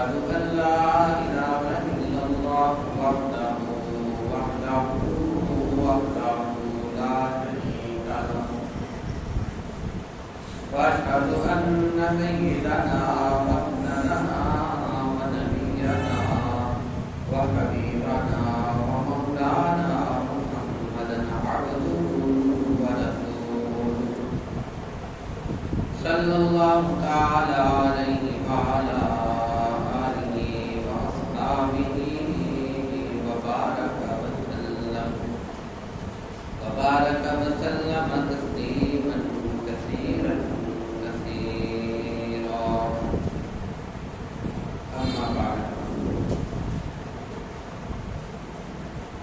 وأشهد أن لا إله إلا الله وحده لا شريك له وأشهد أن سيدنا وابننا ونبينا وحبيبنا ومولانا محمدا عبده ورسوله صلى الله تعالى عليه وعلى آله وأصحابه وبارك وسلم تسليما كثيرا أما بعد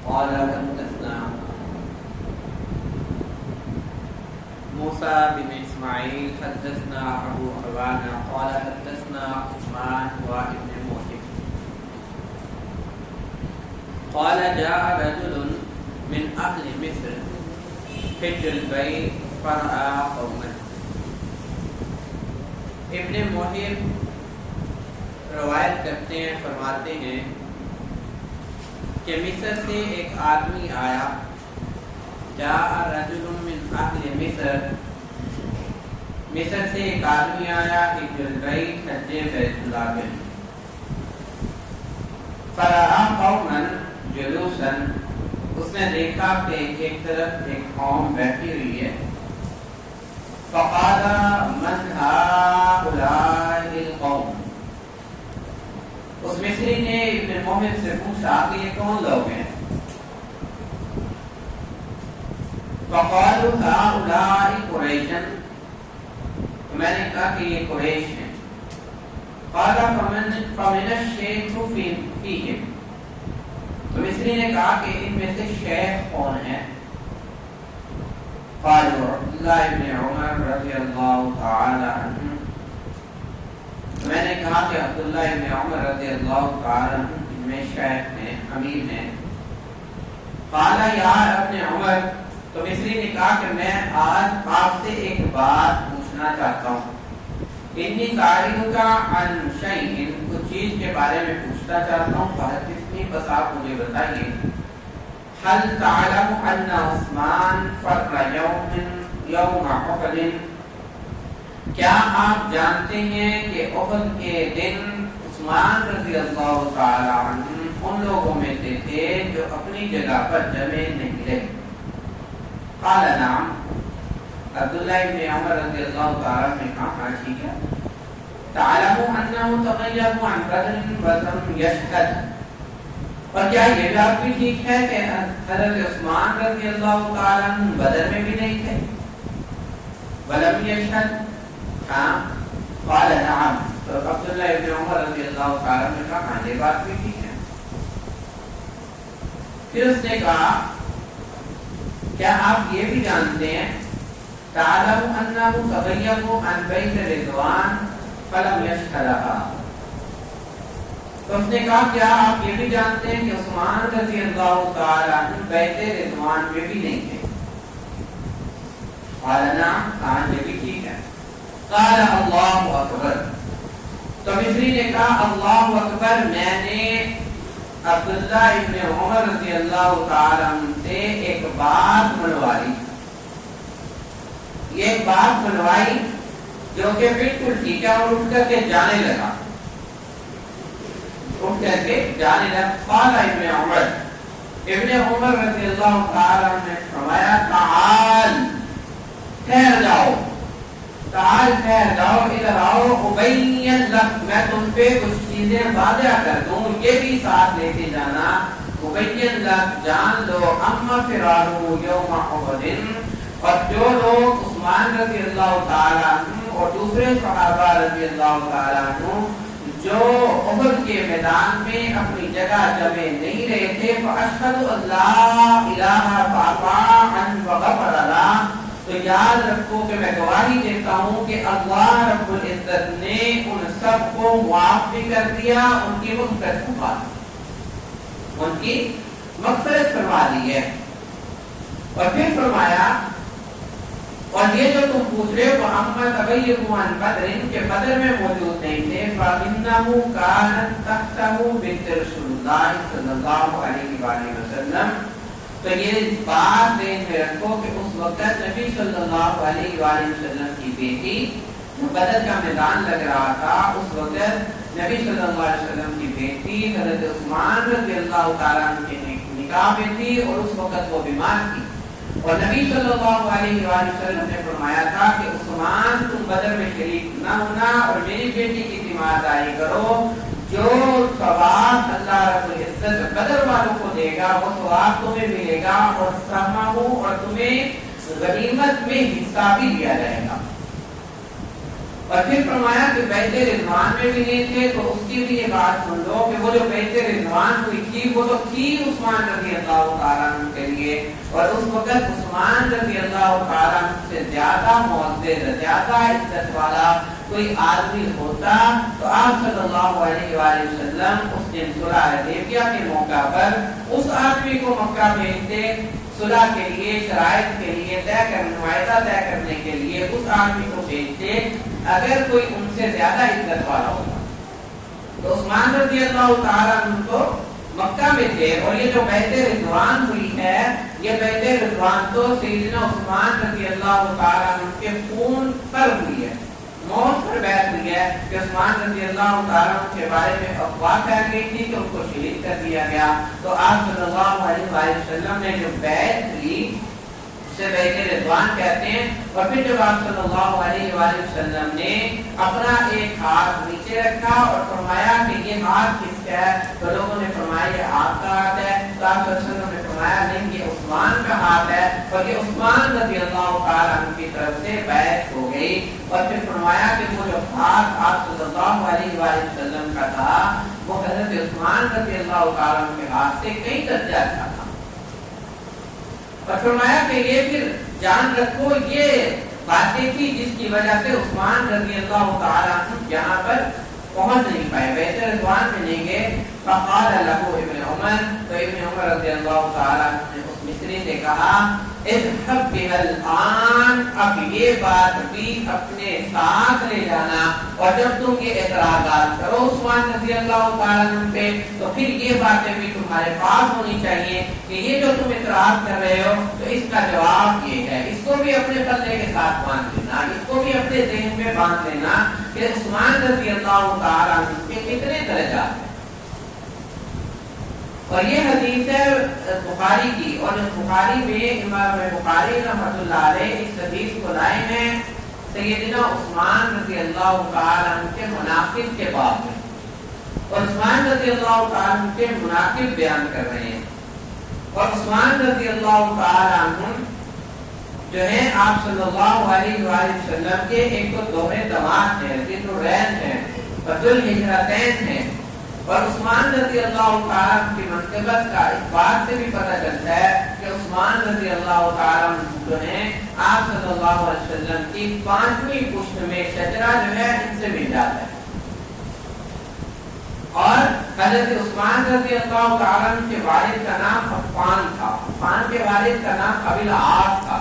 قال حدثنا موسى بن إسماعيل حدثنا أبو عوانة قال حدثنا عثمان وابن موهب قال جاء رجل من أهل مصر حج البيت فرأى قوما. ابن موہب روایت کرتے ہیں، فرماتے ہیں کہ مصر سے ایک آدمی آیا. جاء رجل من اہل مصر، مصر سے ایک آدمی آیا حج البیت، حج بیت اللہ میں. فرأى قوما جلوسا، اس نے دیکھا کہ ایک طرف ایک قوم بیٹھی ہوئی ہے. فقال من هؤلاء القوم، اس مصری نے ابن موہب سے پوچھا کہ یہ کون لوگ ہیں؟ فقالوا هؤلاء قریش، تو میں نے کہا کہ یہ قریش ہیں. قال فمن الشیخ فیہم، تو مصری نے کہا کہ ان میں سے شیخ کون ہے؟ قالوا عبداللہ ابن عمر رضی اللہ تعالی عنہ، میں نے کہا کہ عبداللہ ابن عمر رضی اللہ تعالی عنہ ان میں شیخ ہیں، امیر ہیں. قال یا ابن عمر، تو مصری نے کہا کہ میں آج آپ سے ایک بات پوچھنا چاہتا ہوں. انی سائلک عن شیء، کچھ چیز کے بارے میں پوچھنا چاہتا ہوں. فحدثنی، بس آپ مجھے بتائیے. هل تعلم ان عثمان فر یوم احد، کیا آپ جانتے ہیں کہ احد کے دن عثمان رضی اللہ تعالی عنہ ان لوگوں میں سے تھے جو اپنی جگہ پر جمع نہیں رہے؟ قال نعم، عبداللہ ابن عمر رضی اللہ تعالی عنہ نے کہا ہاں ٹھیک ہے. تعلم انه تغیب عن بدر ولم یشهد، اور کیا یہ بات بھی ٹھیک ہے کہ حضرت عثمان رضی اللہ تعالی عنہ بدر میں بھی نہیں تھے؟ ولم یشهد، ہاں. قال نعم، تو عبداللہ ابن عمر رضی اللہ تعالی عنہ نے کہا ہاں یہ بات بھی ٹھیک ہے. پھر اس نے کہا کیا آپ یہ بھی جانتے ہیں تعلم انه تغیب عن بیت رضوان فلم یشهدها، تو اس نے کہا کیا آپ یہ بھی جانتے ہیں کہ عثمان رضی اللہ تعالی عنہ بیت رضوان میں بھی نہیں تھے؟ قال نعم، ہاں یہ بھی ٹھیک ہے. قال اللہ اکبر، تو مصری نے کہا اللہ اکبر. میں نے عبداللہ ابن عمر رضی اللہ تعالی عنہ سے ایک بات منوائی. یہ ایک بات منوائی جو کہ بالکل ٹھیک ہے، اور اٹھ کر کے جانے لگا. قال ابن عمر، ابن عمر رضی اللہ تعالی عنہ نے فرمایا تعال، ٹھہر جاؤ، تعال ٹھہر جاؤ، ادھر آؤ، ابین لک، میں تم پہ کچھ چیزیں واضح کر دوں، یہ بھی ساتھ لیتے جانا. ابین لک، جان لو، اما فرارو یوم احد، اور جو لوگ عثمان رضی اللہ تعالی عنہ اور دوسرے صحابہ رضی اللہ تعالی عنہ جو احد کے میدان میں اپنی جگہ جمع نہیں رہے تھے، فاشهد ان لا الہ فاطاعا وغفر لہ، تو یاد رکھو کہ میں گواہی دیتا ہوں کہ اللہ رب العزت نے ان سب کو معاف بھی کر دیا، ان کی مغفرت فرما دی ہے. اور پھر فرمایا اور یہ جو تم پوچھ رہے ہو اما تغیبوا عن بدر کے بدر میں موجود نہیں تھے فانه كان تحته بنت رسول اللہ صلی اللہ علیہ وآلہ وسلم، تو یہ بات ذہن میں رکھو کہ اس وقت نبی صلی اللہ علیہ وآلہ وسلم کی بیٹی بدر کا میدان لگ رہا تھا، اس وقت نبی صلی اللہ علیہ وسلم کی بیٹی حضرت عثمان رضی اللہ تعالیٰ عنہ کے نکاح میں تھی اور اس وقت وہ بیمار تھی، اور نبی صلی اللہ علیہ وآلہ وسلم نے فرمایا تھا کہ عثمان تم بدر میں شریک نہ ہونا اور میری بیٹی کی تیمارداری کرو، جو ثواب اللہ رب العزت بدر والوں کو دے گا وہ ثواب تمہیں ملے گا، اور سہمہ اور تمہیں غنیمت میں حصہ بھی دیا جائے گا۔ اور پھر فرمایا کہ بیعت رضوان میں بھی نہیں تھے، تو اس کی بھی یہ بات سن لو کہ وہ جو بیعت رضوان ہوئی تھی وہ تو تھی عثمان رضی اللہ تعالیٰ عنہ کے لیے، اور اس وقت عثمان رضی اللہ تعالیٰ عنہ سے زیادہ معزز، زیادہ عزت والا کوئی آدمی ہوتا تو آپ صلی اللہ علیہ وآلہ وسلم اس دن صلح حدیبیہ کے موقع پر اس آدمی کو مکہ بھیجتے صلح کے لیے، شرائط کے لیے معاہدہ طے کرنے کے لیے اس آدمی کو بھیجتے اگر کوئی ان سے زیادہ عزت والا ہوتا۔ تو عثمان رضی اللہ تعالیٰ عنہ تو مکہ میں تھے، اور یہ جو بیعت رضوان ہوئی ہے یہ بیعت رضوان تو سیدنا عثمان رضی اللہ تعالیٰ عنہ کے خون پر ہوئی ہے، موت پر بیعت ہوئی ہے کہ عثمان رضی اللہ تعالیٰ عنہ کے بارے میں افواہ پھیل گئی تھی کہ ان کو شہید کر دیا گیا، تو آپ صلی اللہ علیہ وسلم نے جو بیعت لی اسے بیعت رضوان کہتے ہیں۔ اور پھر جب آپ صلی اللہ علیہ وآلہ وسلم نے اپنا ایک ہاتھ نیچے رکھا اور فرمایا کہ یہ ہاتھ کس کا ہے، تو لوگوں نے فرمایا یہ آپ کا ہاتھ ہے، تو آپ صلی اللہ علیہ وسلم نے فرمایا نہیں یہ عثمان کا ہاتھ ہے، اور یہ عثمان رضی اللہ تعالیٰ عنہ کی طرف سے بیعت ہو گئی۔ اور پھر فرمایا کہ وہ جو ہاتھ آپ صلی اللہ علیہ وآلہ وسلم کا تھا وہ حضرت عثمان رضی اللہ تعالیٰ عنہ کے ہاتھ سے کئی درجہ اچھا تھا، اور فرمایا کہ یہ پھر جان رکھو یہ باتیں تھی جس کی وجہ سے عثمان رضی اللہ تعالیٰ عنہ یہاں پر پہنچ نہیں پائے، بیعت رضوان میں نہیں گئے۔ فقال له ابن عمر، تو ابن عمر رضی اللہ تعالیٰ عنہ نے اس مصری سے کہا اذهب بها الآن، اب یہ بات بھی اپنے ساتھ لے جانا، اور جب تم یہ اعتراضات کرو عثمان رضی اللہ تعالیٰ عنہ پہ تو پھر یہ باتیں بھی تمہارے پاس ہونی چاہیے کہ یہ جو تم اعتراض کر رہے ہو تو اس کا جواب یہ ہے، اس کو بھی اپنے پلے کے ساتھ باندھ لینا، اس کو بھی اپنے ذہن میں باندھ لینا کہ عثمان رضی اللہ تعالیٰ عنہ کے کتنے درجات ہیں۔ اور یہ حدیث ہے بخاری کی، اور اس بخاری میں امام بخاری رحمۃ اللہ علیہ اس حدیث کو لائے ہیں سیدنا عثمان رضی اللہ تعالیٰ عنہ کے مناقب کے باب میں، اور عثمان رضی اللہ تعالیٰ عنہ کے مناقب بیان کر رہے ہیں۔ اور عثمان رضی اللہ تعالیٰ عنہ جو ہے آپ صلی اللہ علیہ وآلہ وسلم کے ایک تو دوہرے داماد ہیں، ذو الرین ہیں اور ذو الہجرتین ہیں، اور عثمان رضی اللہ تعالیٰ عنہ کی منقبت کا اس بات سے بھی پتہ چلتا ہے کہ عثمان رضی اللہ تعالیٰ عنہ جو ہیں آپ صلی اللہ علیہ وسلم کی 5ویں پشت میں شجرہ جو ہے ان سے مل جاتا ہے۔ اور حضرت عثمان رضی اللہ تعالیٰ عنہ کے والد کا نام عفان تھا، عفان کے والد کا نام ابی العاص تھا،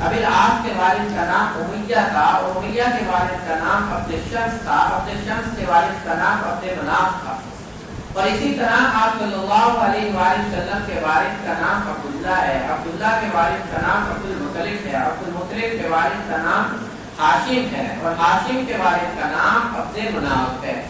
ابی العاص کے والد کا نام امیہ تھا، اور امیہ کے والد کا نام عبد الشمس تھا، عبد الشمس کے والد کا نام عبد مناف تھا۔ اور اسی طرح آپ صلی اللہ علیہ وآلہ وسلم کے والد کا نام عبداللہ ہے، عبداللہ کے والد کا نام عبد المطلب ہے، عبد المطلب کے والد کا نام ہاشم ہے، اور ہاشم کے والد کا نام عبد مناف ہے۔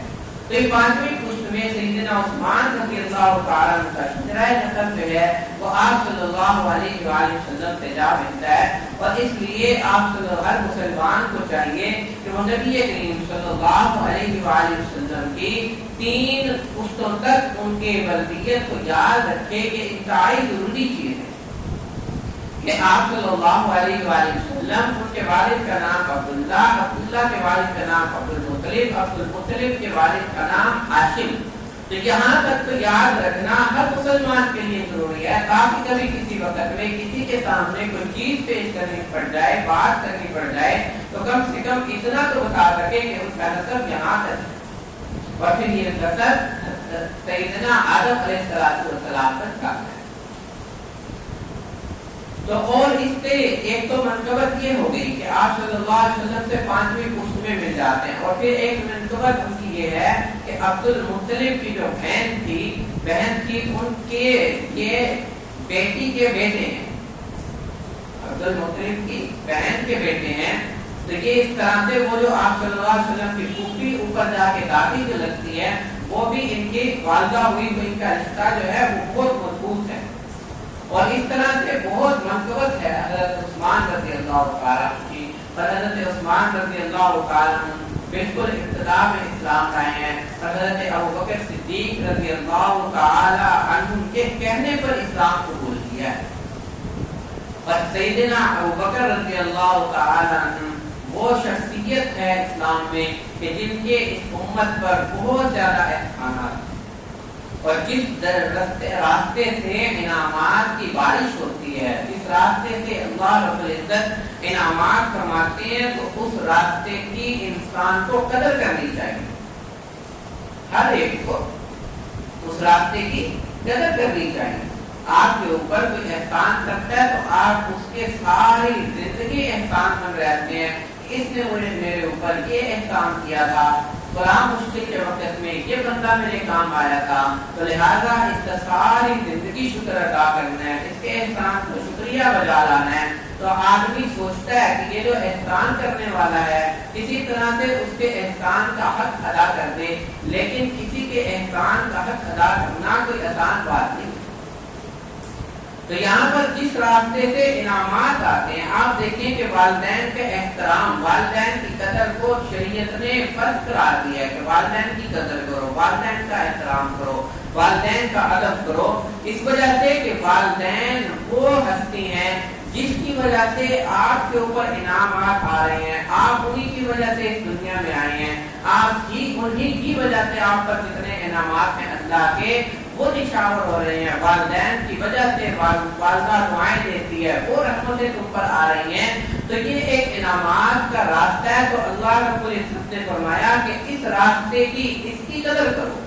تو یہ 5ویں پشت میں سیدنا عثمان رضی اللہ تعالیٰ عنہ کا شجرہ نسب جو ہے وہ آپ صلی اللہ علیہ وآلہ وسلم سے جا ملتا ہے، اور اس لیے آپ ہر مسلمان کو چاہیے کہ وہ نبی کریم صلی اللہ علیہ وآلہ وسلم کی 3 پشتوں تک ان کے والدیت کو یاد رکھے کہ انتہائی ضروری چیز ہے کہ آپ صلی اللہ علیہ وآلہ وسلم ان کے والد کا نام عبداللہ، عبداللہ کے والد کا نام عبد المطلب، عبد المطلب کے والد کا نام ہاشم۔ تو یہاں تک تو یاد رکھنا ہر مسلمان کے لیے ضروری ہے، تاکہ کبھی کسی وقت میں کسی کے سامنے کوئی چیز پیش کرنی پڑ جائے، بات کرنی پڑ جائے تو کم سے کم اتنا تو بتا سکے کہ اس کا نسب یہاں تک ہے، اور پھر یہ نسب سیدنا آدم علیہ السلام تک کا ہے۔ تو اور اس سے ایک تو منقبت یہ ہو گئی کہ آپ صلی اللہ علیہ وسلم سے 5ویں پشت میں مل جاتے ہیں، اور پھر ایک منقبت ان کی یہ ہے کہ عبد المطلب کی جو بہن تھی ان کے یہ بیٹی کے بیٹے ہیں، عبد المطلب کی بہن کے بیٹے ہیں. تو یہ اس طرح سے وہ جو آپ صلی اللہ علیہ وسلم کی پھوپھی اوپر جا کے دادی جو لگتی ہے وہ بھی ان کی والدہ ہوئی، تو ان کا رشتہ جو ہے وہ بہت مضبوط ہے. اور اس طرح سے بہت منقبت ہے حضرت عثمان رضی اللہ تعالیٰ کی. اور حضرت عثمان رضی اللہ تعالیٰ بالکل ابتدا میں اسلام لائے ہیں. حضرت ابوبکر صدیق رضی اللہ تعالیٰ عنہ کے کہنے پر اسلام قبول کیا ہے. اور سیدنا ابوبکر رضی اللہ تعالیٰ عنہ وہ شخصیت ہے اسلام میں کہ جن کے اس امت پر بہت زیادہ احسانات، اور جس راستے سے انعامات کی بارش ہوتی ہے، جس راستے سے اللہ رب العزت انعامات فرماتے ہیں، تو اس راستے کی انسان کو قدر کرنی چاہیے. ہر ایک کو اس راستے کی قدر کرنی چاہیے. آپ کے اوپر کوئی احسان کرتا ہے تو آپ اس کے ساری زندگی احسان من رہتے ہیں. اس نے میرے اوپر یہ احسان کیا تھا، فلاں مشکل کے وقت میں یہ بندہ میرے کام آیا تھا، تو لہذا اس کا ساری زندگی شکر ادا کرنا ہے، اس کے احسان کو شکریہ بجا لانا ہے. تو آدمی سوچتا ہے کہ یہ جو احسان کرنے والا ہے کسی طرح سے اس کے احسان کا حق ادا کر دے، لیکن کسی کے احسان کا حق ادا کرنا کوئی آسان بات نہیں. تو یہاں پر جس راستے سے انعامات آتے ہیں، آپ دیکھیں کہ والدین کا احترام، والدین کی قدر کو شریعت نے فرض قرار دیا ہے کہ والدین کی قدر کرو، والدین کا احترام کرو، والدین کا ادب کرو. اس وجہ سے کہ والدین وہ ہستی ہیں جس کی وجہ سے آپ کے اوپر انعامات آ رہے ہیں، آپ انہی کی وجہ سے اس دنیا میں آئے ہیں، آپ ہی انہی کی وجہ سے آپ پر جتنے انعامات ہیں اللہ کے وہ نشاور ہو رہے ہیں. والدین کی وجہ سے والدہ دعائیں دیتی ہے، وہ رحمتیں تم پر آ رہی ہیں. تو یہ ایک انعامات کا راستہ ہے. تو اللہ رب العزت نے فرمایا کہ اس راستے کی، اس کی قدر کرو.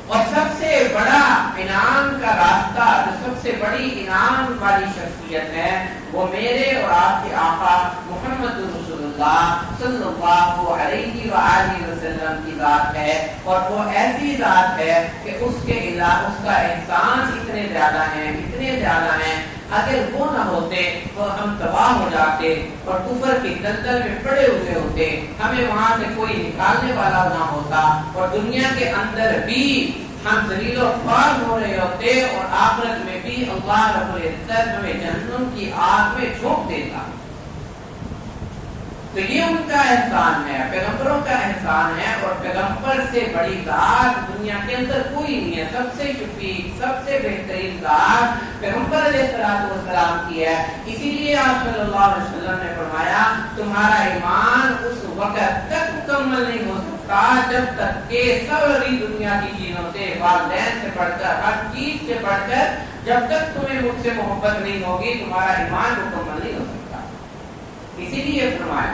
اور سب سے بڑا انعام کا راستہ، جو سب سے بڑی انعام والی شخصیت ہے، وہ میرے اور آپ کے آقا محمد رسول اللہ صلی اللہ علیہ وآلہ وسلم کی ذات ہے. اور وہ ایسی ذات ہے کہ اس کا احسان اتنے زیادہ ہیں، اگر وہ نہ ہوتے تو ہم تباہ ہو جاتے اور کفر کی دلدل میں پڑے ہوئے ہوتے، ہمیں وہاں سے کوئی نکالنے والا نہ ہوتا، اور دنیا کے اندر بھی ہم ذلیل و خوار ہو رہے ہوتے، اور آخرت میں بھی اللہ رب العزت ہمیں جہنم کی آگ میں جھونک دیتا. تو یہ ان کا احسان ہے، پیغمبروں کا احسان ہے. اور پیغمبر سے بڑی ذات دنیا کے اندر کوئی نہیں ہے. سب سے شفیق، سب سے بہترین ذات پیغمبر علیہ السلام کی ہے. اسی لیے آپ صلی اللہ علیہ وسلم نے فرمایا تمہارا ایمان اس وقت تک مکمل نہیں ہو سکتا جب تک کہ ساری دنیا کی چیزوں سے، والدین سے بڑھ کر، ہر چیز سے بڑھ کر، جب تک تمہیں مجھ سے محبت نہیں ہوگی تمہارا ایمان مکمل نہیں ہو سکتا. اسی لیے فرمایا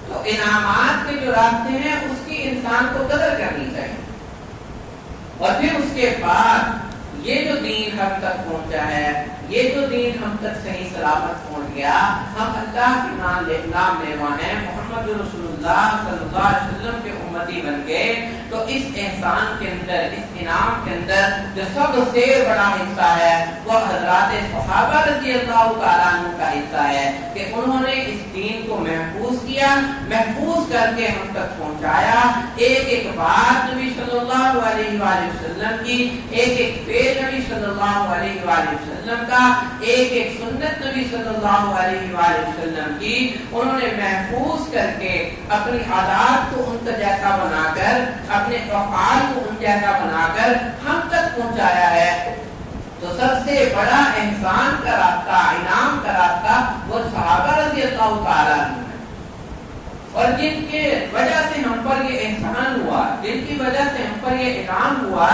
تو انعامات کے جو راستے ہیں اس کی انسان کو قدر کرنی چاہیے. اور پھر اس کے بعد یہ جو دین ہم تک پہنچا ہے، یہ جو دین ہم تک صحیح سلامت پہنچ گیا، ہم اللہ کے نام لیوا ہیں، محمد رسول اللہ صلی اللہ علیہ وسلم کے امتی بن گئے. تو اس احسان کے اندر، اس انعام کے اندر جو سب سے بڑا حصہ ہے وہ حضرات صحابہ رضی اللہ تعالیٰ عنہ کا حصہ ہے کہ انہوں نے اس دین کو محفوظ کیا، محفوظ کر کے ہم تک پہنچایا. ایک ایک بات نبی صلی اللہ علیہ وآلہ وسلم کی، ایک ایک فعل نبی صلی اللہ علیہ وآلہ وسلم کا، ایک ایک سنت نبی صلی اللہ علیہ وآلہ وسلم کی انہوں نے محفوظ کر کے اپنی عادات کو ان کا جیسا بنا کر، اپنے افعال کو ان جیسا بنا کر ہم تک پہنچایا ہے. تو سب سے بڑا احسان کا راستہ، انعام کا راستہ وہ صحابہ رضی اللہ تعالیٰ عنہ، اور جن کے وجہ سے ہم پر یہ احسان ہوا، جن کی وجہ سے ہم پر یہ انعام ہوا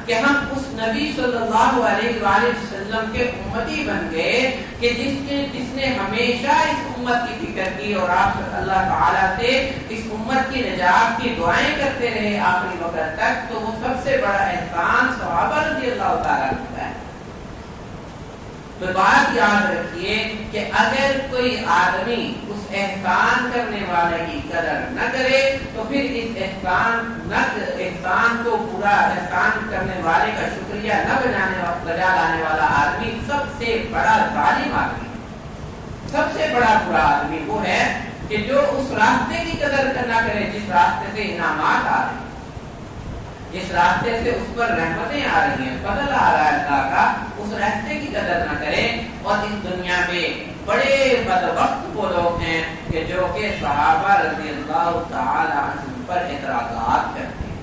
کہ ہم اس نبی صلی اللہ علیہ وآلہ وسلم کے امتی بن گئے کہ جس نے ہمیشہ اس امت کی فکر کی، اور آپ اللہ تعالیٰ سے اس امت کی نجات کی دعائیں کرتے رہے آخری وقت تک. تو وہ سب سے بڑا احسان صحابہ رضی اللہ تعالیٰ عنہ کا ہے. تو بات یاد رکھیے کہ اگر کوئی آدمی اس احسان کرنے والے کی قدر نہ کرے تو پھر اس احسان کو پورا احسان کرنے والے کا شکریہ نہ بجا لانے والا آدمی سب سے بڑا ظالم آدمی، سب سے بڑا برا آدمی وہ ہے کہ جو اس راستے کی قدر نہ کرے جس راستے سے انعامات آ رہے ہیں، جس راستے سے اس پر رحمتیں آ رہی ہیں، فضل آ رہا ہے اللہ کا، اس راستے کی قدر نہ کرے۔ اور اس دنیا میں بڑے بدبخت وہ لوگ ہیں کہ جو کہ صحابہ رضی اللہ تعالی عنہم پر اعتراضات کرتے ہیں،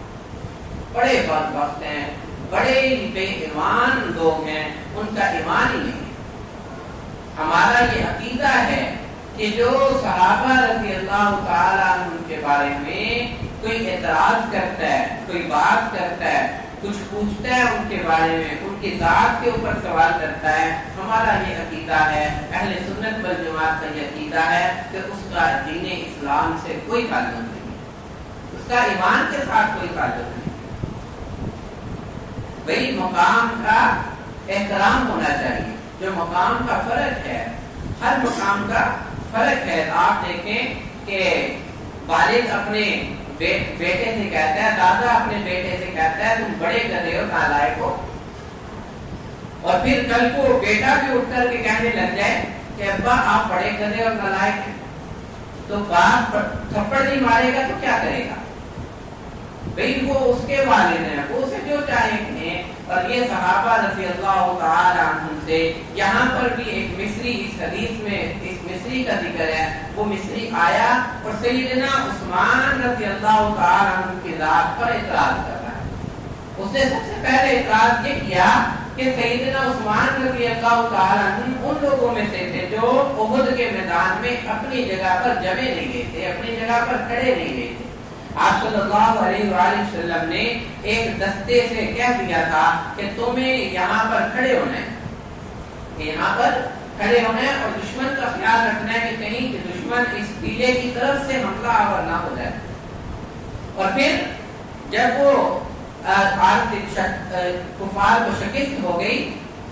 بڑے بدبخت ہیں، بڑے بے ایمان لوگ ہیں، ان کا ایمان ہی نہیں ہے۔ ہمارا یہ عقیدہ ہے کہ جو صحابہ رضی اللہ تعالی عنہم کے بارے میں کوئی اعتراض کرتا ہے، کوئی بات کرتا ہے، کچھ پوچھتا ہے ان کے بارے میں، ان کی ذات کے اوپر سوال کرتا ہے، ہمارا یہ عقیدہ ہے، اہل سنت والجماعت کا یہ عقیدہ ہے کہ اس کا دین اسلام سے کوئی تعلق نہیں، اس کا ایمان کے ساتھ کوئی تعلق نہیں۔ بھئی مقام کا احترام ہونا چاہیے، جو مقام کا فرق ہے، ہر مقام کا فرق ہے۔ آپ دیکھیں کہ والد اپنے بیٹے سے کہتا ہے، دادا اپنے بیٹے سے کہتا ہے تم بڑے گدھے ہو، نالائق ہو، اور پھر کل کو بیٹا بھی اٹھ کر کے کہنے لگ جائے کہ ابا آپ بڑے گدھے اور نالائق ہیں، تو باپ تھپڑ نہیں مارے گا تو کیا کرے گا؟ بھئی وہ اس کے والد ہیں، وہ اسے جو چاہیں گے۔ اور یہ صحابہ رضی اللہ تعالی عنہم سے یہاں پر بھی ایک مصری، اس حدیث میں اس مصری کا ذکر ہے، وہ مصری آیا اور سیدنا عثمان رضی اللہ تعالی عنہ کی ذات پر اعتراض کر رہا ہے۔ اس نے سب سے پہلے اعتراض یہ کیا کہ سیدنا عثمان رضی اللہ تعالی عنہ ان لوگوں میں سے تھے جو احد کے میدان میں اپنی جگہ پر جمے نہیں گئے تھے، اپنی جگہ پر کھڑے نہیں گئے تھے۔ آپ صلی اللہ علیہ وآلہ وسلم نے ایک دستے سے کہہ دیا تھا کہ تمہیں یہاں پر کھڑے ہونا ہے، کہ یہاں پر کھڑے ہونا ہے اور دشمن کا خیال رکھنا ہے کہ کہیں کہ دشمن اس قلعے کی طرف سے حملہ آور نہ ہو جائے۔ اور پھر جب وہ کفار کو شکست ہو گئی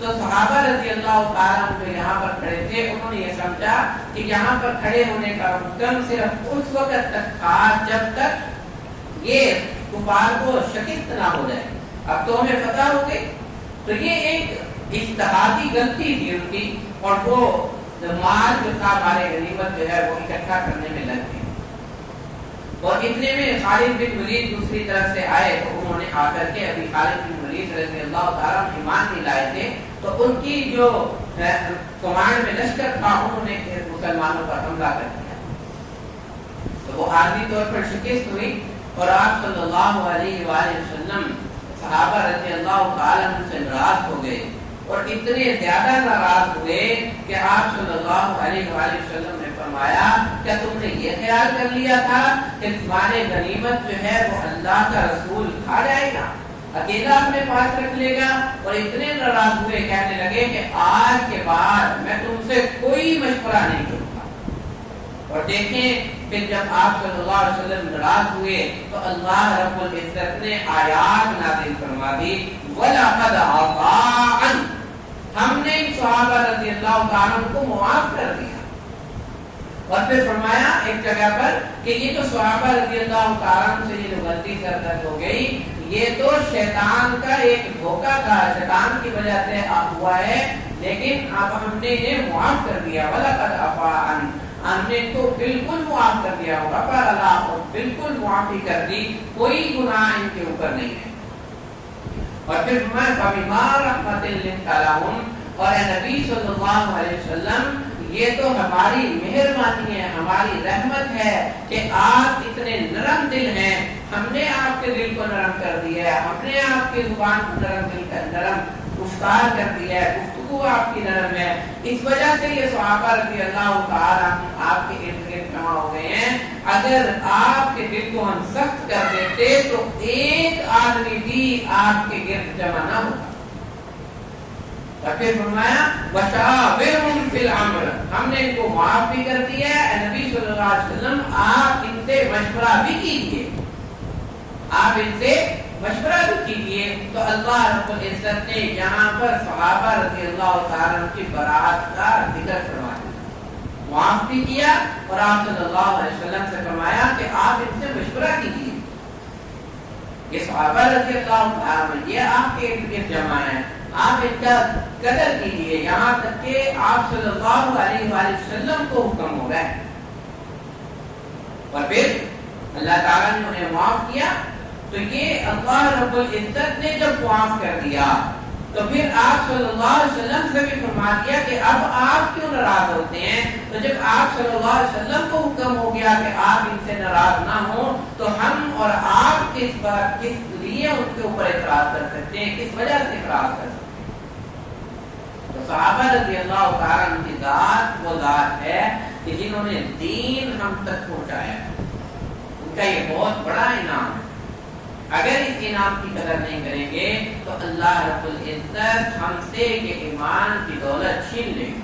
تو صحابہ رضی اللہ تعالیٰ جو یہاں پر کھڑے تھے انہوں نے یہ سمجھا کہ یہاں پر کھڑے ہونے کا حکم صرف اس وقت تک تھا جب تک یہ کفار کو شکست نہ ہو جائے۔ اب تو ہمیں فتح ہو گئی، تو یہ ایک اجتہادی غلطی تھی ان کی، اور وہ مال جو تھا ہمارے غنیمت جو ہے وہ اکٹھا کرنے میں لگ گئے۔ اور اتنے میں خالد بن ولید دوسری طرف سے آئے تو انہوں نے آ کر کے، ابھی خالد بن ولید رضی اللہ تعالیٰ ایمان نہیں لائے تھے، تو ان کی جو کمانڈ میں لشکر تھا انہوں نے مسلمانوں پر حملہ کر دیا، تو وہ عارضی طور پر شکست ہوئی۔ اور آپ صلی اللہ علیہ وآلہ وسلم صحابہ رضی اللہ تعالیٰ عنہ سے ناراض ہو گئے، اور اتنے زیادہ ناراض ہوئے کہ آپ صلی اللہ علیہ وآلہ وسلم نے فرمایا کیا تم نے یہ خیال کر لیا تھا کہ تمہارے غنیمت جو ہے وہ اللہ کا رسول کھا جائے گا، اکیلا اپنے پاس رکھ لے گا؟ اور اتنے ناراض ہوئے، کہنے لگے کہ آج کے بعد میں تم سے کوئی مشورہ نہیں کروں گا۔ اور دیکھیں پھر جب آپ صلی اللہ علیہ وسلم ناراض ہوئے تو اللہ رب العزت نے آیات نازل فرما دی، وَلَقَدْ عَفَا عَنْهُ، ہم نے ان صحابہ رضی اللہ تعالیٰ کو معاف کر دیا۔ اور پھر فرمایا ایک جگہ پر کہ یہ تو صحابہ رضی اللہ تعالیٰ سے یہ جو غلطی سرزد ہو گئی یہ تو شیطان کا ایک دھوکہ تھا، شیطان کی وجہ سے ہوا ہے، لیکن اب ہم نے یہ معاف کر دیا۔ وَلَقَدْ عَفَا عَنْهُ، ہم نے تو بالکل معاف کر دیا، غفر اللہ، اور بالکل معافی کر دی، کوئی گناہ ان کے اوپر نہیں ہے۔ اور پھر فرمایا فَبِمَا رَحْمَةٍ لِنْتَ لَهُمْ، اور اے نبی صلی اللہ علیہ وسلم یہ تو ہماری مہربانی ہے، ہماری رحمت ہے کہ آپ اتنے نرم دل ہیں، ہم نے آپ کے دل کو نرم کر دیا ہے، ہم نے آپ کی زبان کو نرم گفتار کر دیا ہے، گفتگو آپ کی نرم ہے، اس وجہ سے یہ صحابہ رضی اللہ تعالیٰ آپ کے ارد گرد جمع ہو گئے ہیں۔ اگر آپ کے دل کو ہم سخت کر دیتے تو ایک آدمی بھی آپ کے گرد جمع نہ ہوتا۔ اور پھر فرمایا وَشَاوِرْهُمْ فِي الْأَمْرِ، ہم نے ان کو معاف بھی کر دیا ہے، اے نبی صلی اللہ علیہ وسلم آپ ان سے مشورہ بھی کیجئے، آپ ان سے مشورہ بھی کیجیے. تو اللہ رب العزت نے یہاں پر صحابہ رضی اللہ تعالیٰ عنہ کی برات کا ذکر فرما دیا، معاف بھی کیا، اور آپ صلی اللہ علیہ وسلم سے فرمایا کہ آپ ان سے مشورہ کیجیے. یہ صحابہ رضی اللہ تعالیٰ عنہ یہ آپ کے ارد گرد جمع ہیں، آپ ان کا قدر کیجیے. یہاں تک کہ آپ صلی اللہ علیہ وسلم کو حکم ہو گئے، اور پھر اللہ تعالیٰ نے انہیں معاف کیا. تو یہ اللہ رب العزت نے جب معاف کر دیا تو پھر آپ صلی اللہ علیہ وسلم سے بھی فرما دیا کہ اب آپ کیوں ناراض ہوتے ہیں. تو جب آپ صلی اللہ علیہ وسلم کو حکم ہو گیا کہ آپ ان سے ناراض نہ ہوں، تو ہم اور آپ کس لیے ان کے اوپر اعتراض کر سکتے ہیں، کس وجہ سے اعتراض کر سکتے ہیں. تو صحابہ رضی اللہ تعالیٰ عنہ کی ذات وہ ذات ہے کہ جنہوں نے دین ہم تک پہنچایا، ان کا یہ بہت بڑا انعام ہے. اگر اس انعام کی قدر نہیں کریں گے تو اللہ رب العزت ہم سے یہ ایمان کی دولت چھین لے گا.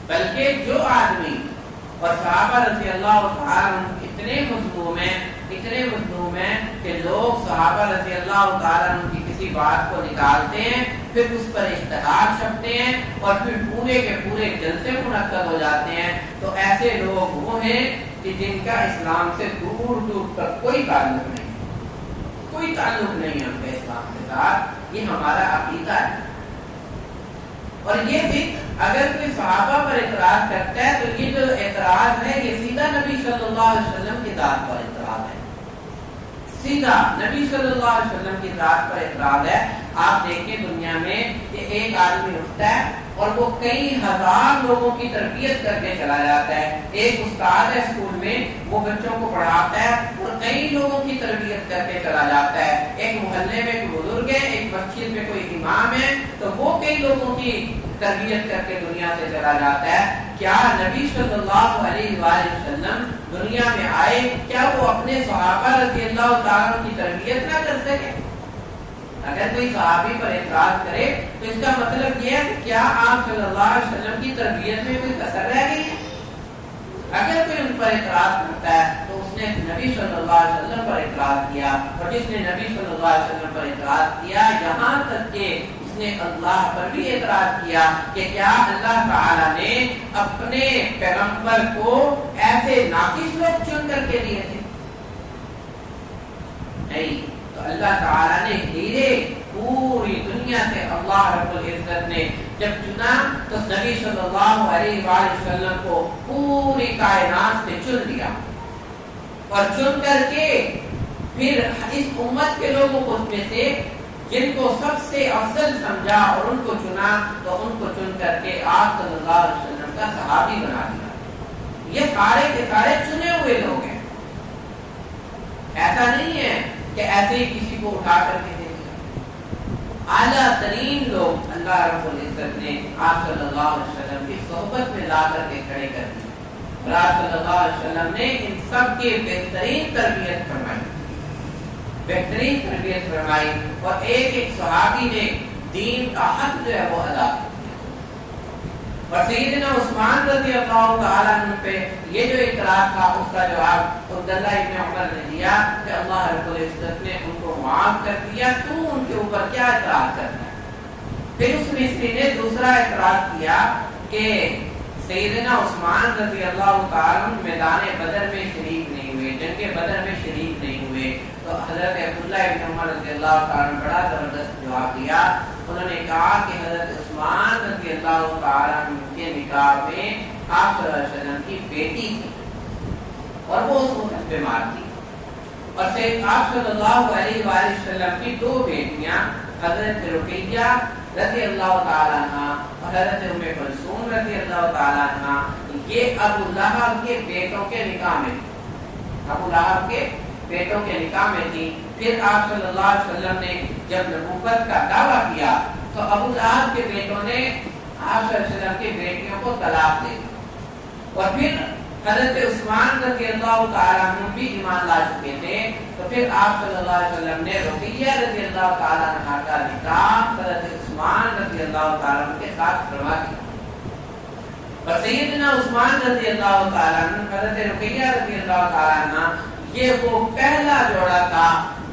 بلکہ جو آدمی، اور صحابہ رضی اللہ تعالیٰ عنہ اتنے مظلوم ہیں کہ لوگ صحابہ رضی اللہ تعالیٰ عنہ کی کسی بات کو نکالتے ہیں، پھر اس پر اشتہار چھپتے ہیں، اور پھر پورے کے پورے جلسے منعقد ہو جاتے ہیں. تو ایسے لوگ وہ ہیں کہ جن کا اسلام سے دور دور تک کوئی تعلق نہیں ہم کا اسلام کے ساتھ. یہ ہمارا عقیدہ ہے. اور یہ ذکر اگر کوئی صحابہ پر اعتراض کرتا ہے تو یہ جو اعتراض ہے یہ سیدھا نبی صلی اللہ علیہ وسلم کی ذات پر اعتراض ہے، سیدھا نبی صلی اللہ علیہ وسلم کی ذات پر اعتراض ہے. آپ دیکھیں دنیا میں کہ ایک آدمی اٹھتا ہے اور وہ کئی ہزار لوگوں کی تربیت کر کے چلا جاتا ہے. ایک استاد ہے اسکول میں، وہ بچوں کو پڑھاتا ہے اور کئی لوگوں کی تربیت کر کے چلا جاتا ہے. ایک محلے میں ایک بزرگ ہے، ایک مسجد میں کوئی امام ہے، تو وہ کئی لوگوں کی تربیت کر کے دنیا سے چلا جاتا ہے. کیا نبی صلی اللہ علیہ وآلہ وسلم دنیا میں آئے، کیا وہ اپنے صحابہ رضی اللہ تعالیٰ کی تربیت نہ کر سکے؟ اگر کوئی صحابی پر اعتراض کرے تو اس کا مطلب یہ ہے کہ کیا آپ صلی اللہ علیہ وسلم کی تربیت میں کوئی کسر رہ گئی ہے؟ اگر کوئی ان پر اعتراض کرتا ہے تو اس نے نبی صلی اللہ علیہ وسلم پر اعتراض کیا، اور جس نے نبی صلی اللہ علیہ وسلم پر اعتراض کیا یہاں تک کہ اس نے اللہ پر بھی اعتراض کیا کہ کیا اللہ تعالیٰ نے اپنے پیغمبر کو ایسے ناقص لوگ چن کر کے دیے تھے؟ نہیں. تو اللہ تعالیٰ نے ہیرے پوری دنیا سے اللہ رب العزت نے جب چنا تو نبی صلی اللہ علیہ وآلہ وسلم کو پوری کائنات سے چن لیا، اور چن کر کے پھر اس امت کے لوگوں کو اس میں سے جن کو سب سے افضل سمجھا اور ان کو چنا، تو ان کو چن کر کے آپ صلی اللہ علیہ وسلم کا صحابی بنا دیا. یہ سارے کے سارے چنے ہوئے لوگ ہیں. ایسا نہیں ہے کہ ایسے ہی کسی کو اٹھا کر کے دے دیا. اعلیٰ ترین لوگ اللہ رب العزت نے آپ صلی اللہ علیہ وسلم کی صحبت میں لا کر کے کھڑے کر دیے، اور آپ صلی اللہ علیہ وسلم نے ان سب کی بہترین تربیت فرمائی، اور ایک ایک صحابی نے دین کا حق جو ہے وہ ادا کیا. اور سیدنا عثمان رضی اللہ تعالیٰ عنہ پہ یہ جو اعتراض تھا اس کا جواب عبداللہ ابن عمر نے دیا کہ اللہ رب العزت نے ان کو معاف کر دیا، تو ان کے اوپر کیا اعتراض کرنا ہے. پھر اس مصری نے دوسرا اعتراض کیا کہ سیدنا عثمان رضی اللہ تعالیٰ عنہ میدان بدر میں شریک نہیں ہوئے، جنگ بدر میں شریک نہیں ہوئے. تو حضرت عبداللہ ابن عمر رضی اللہ تعالیٰ عنہ بڑا زبردست جواب دیا. انہوں نے کہا کہ حضرت عثمان رضی اللہ تعالیٰ عنہ کے نکاح میں آپ صلی اللہ علیہ وسلم کی بیٹی تھی، اور وہ اس وقت بیمار تھی. اور آپ صلی اللہ علیہ وآلہ وسلم کی دو بیٹیاں حضرت رقیہ رضی اللہ تعالیٰ عنہ اور حضرت ام کلثوم رضی اللہ تعالیٰ عنہ، یہ ابو لہب کے بیٹوں کے نکاح میں تھی. ابو لہب کے بیٹوں کے نکاح میں تھی. پھر آپ صلی اللہ علیہ وسلم نے جب نبوت کا دعویٰ کیا تو ابو لہب کے بیٹوں نے آپ صلی اللہ علیہ وسلم کی بیٹیوں کو طلاق دے دی. اور پھر حضرت عثمان رضی اللہ تعالیٰ عنہ بھی ایمان لا چکے تھے. تو پھر آپ صلی اللہ علیہ وسلم نے رقیہ رضی اللہ تعالیٰ عنہ کا نکاح حضرت عثمان رضی اللہ تعالیٰ عنہ کے ساتھ کروا دیا. اور سیدنا عثمان رضی اللہ تعالیٰ عنہ حضرت رقیہ رضی اللہ تعالیٰ عنہ یہ وہ پہلا جوڑا تھا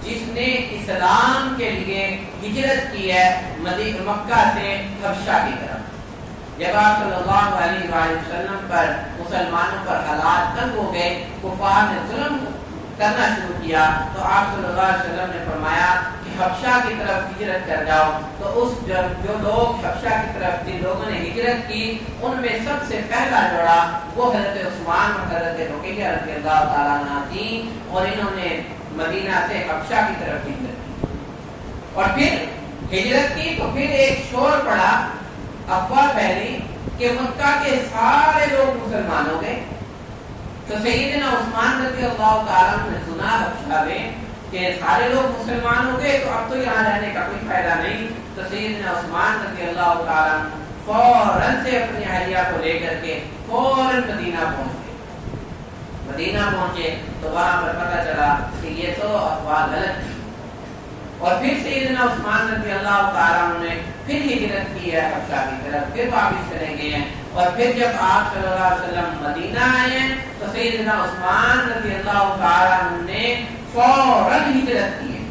جس نے اسلام کے لیے ہجرت کی ہے مکہ سے حبشہ کی طرف۔ جب آپ صلی اللہ علیہ وآلہ وسلم پر مسلمانوں پر حالات تنگ ہو گئے، کفار نے ظلم کرنا شروع کیا، تو آپ صلی اللہ علیہ وسلم نے فرمایا کہ حبشہ کی طرف ہجرت کر جاؤ۔ تو اس جو لوگ حبشہ کی طرف جن لوگوں نے ہجرت کی، ان میں سب سے پہلا جوڑا وہ حضرت عثمان اور حضرت رقیہ رضی اللہ تعالیٰ عنہ تھیں، اور انہوں نے مدینہ سے حبشہ کی طرف ہجرت کی۔ اور پھر ہجرت کی تو پھر ایک شور پڑا، افواہ پھیلی کہ مکہ کے سارے لوگ مسلمان ہو گئے۔ تو سیدنا عثمان رضی اللہ تعالیٰ نے سنا حبشہ میں کہ سارے لوگ مسلمان ہو گئے، تو اب تو یہاں رہنے کا کوئی فائدہ نہیں۔ تو سیدنا عثمان رضی اللہ تعالیٰ فوراً سے اپنی اہلیہ کو لے کر کے فوراً مدینہ پہنچ گئے۔ مدینہ پہنچے تو وہاں پر پتہ چلا کہ یہ تو افواہ غلط تھی، اور پھر سیدنا عثمان رضی اللہ تعالیٰ نے پھر ہجرت کی ہے حبشہ کی طرف، پھر واپس چلے گئے ہیں۔ اور پھر جب آپ صلی اللہ علیہ وسلم مدینہ آئے ہیں تو سیدنا عثمان رضی اللہ تعالیٰ نے فوراً ہجرت کی ہے۔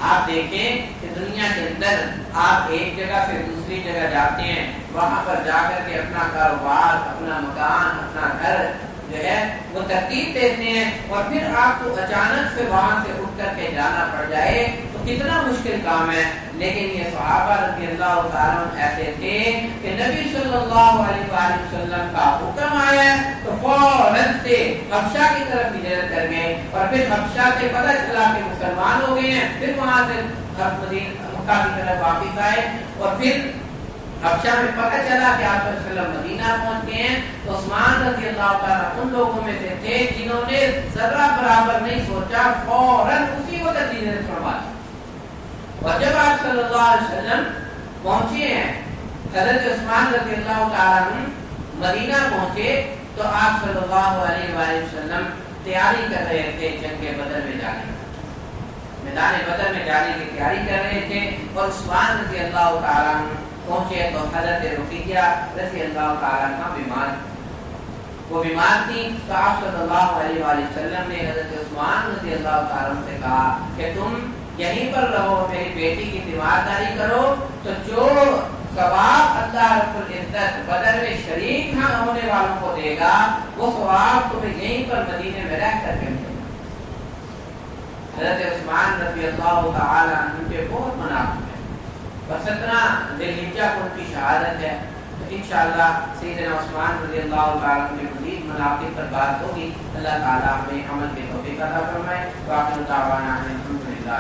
آپ دیکھیں کہ دنیا کے اندر آپ ایک جگہ سے دوسری جگہ جاتے ہیں، وہاں پر جا کر کے اپنا کاروبار، اپنا مکان، اپنا گھر جو ہے وہ ترتیب دیتے ہیں، اور پھر آپ کو اچانک سے وہاں سے اٹھ کر کے جانا پڑ جائے تو کتنا مشکل کام ہے۔ لیکن یہ صحابہ رضی اللہ تعالیٰ ایسے تھے کہ نبی صلی اللہ علیہ وآلہ وسلم کا حکم آیا تو فوراً سے حبشہ کی طرف ہجرت کر گئے، اور پھر حبشہ سے پتہ چلا کہ مسلمان ہو گئے ہیں، پھر وہاں سے مکہ کی طرف واپس آئے، اور پھر حبشہ میں پتہ چلا کہ آپ صلی اللہ علیہ وسلم مدینہ پہنچ گئے ہیں، تو عثمان رضی اللہ تعالیٰ ان لوگوں میں سے تھے جنہوں نے ذرہ برابر نہیں سوچا، فوراً اسی وقت ہجرت فرما لی۔ اور جب آپ صلی اللہ علیہ وسلم پہنچے ہیں، حضرت عثمان رضی اللہ تعالیٰ مدینہ پہنچے، تو آپ صلی اللہ علیہ وآلہ وسلم تیاری کر رہے تھے جنگ بدر میں جانے کی، میدان بدر میں جانے کی تیاری کر رہے تھے، اور عثمان رضی اللہ تعالیٰ پہنچے تو حضرت رقیہ رضی اللہ تعالیٰ عنہ بیمار، وہ بیمار تھی، تو آپ صلی اللہ علیہ وآلہ وسلم نے حضرت عثمان رضی اللہ تعالیٰ عنہ سے کہا کہ تم یہیں پر رہو، میری بیٹی کی تیمارداری کرو، تو جو ثواب اللہ رب العزت بدر میں شریک ہونے والوں کو دے گا، وہ ثواب تمہیں یہیں پر مدینے میں رہ کر کے ملے گا۔ حضرت عثمان رضی اللہ تعالیٰ عنہ کے بہت مناقب ہیں، بس اتنا ذی الحجہ کو ان کی شہادت ہے، تو انشاءاللہ سیدنا عثمان رضی اللہ تعالیٰ عنہ کے مزید مناقب پر بات ہوگی۔ اللہ تعالیٰ ہمیں عمل کے توفیق عطا فرمائے۔ وآخر دعوانا الحمدللہ۔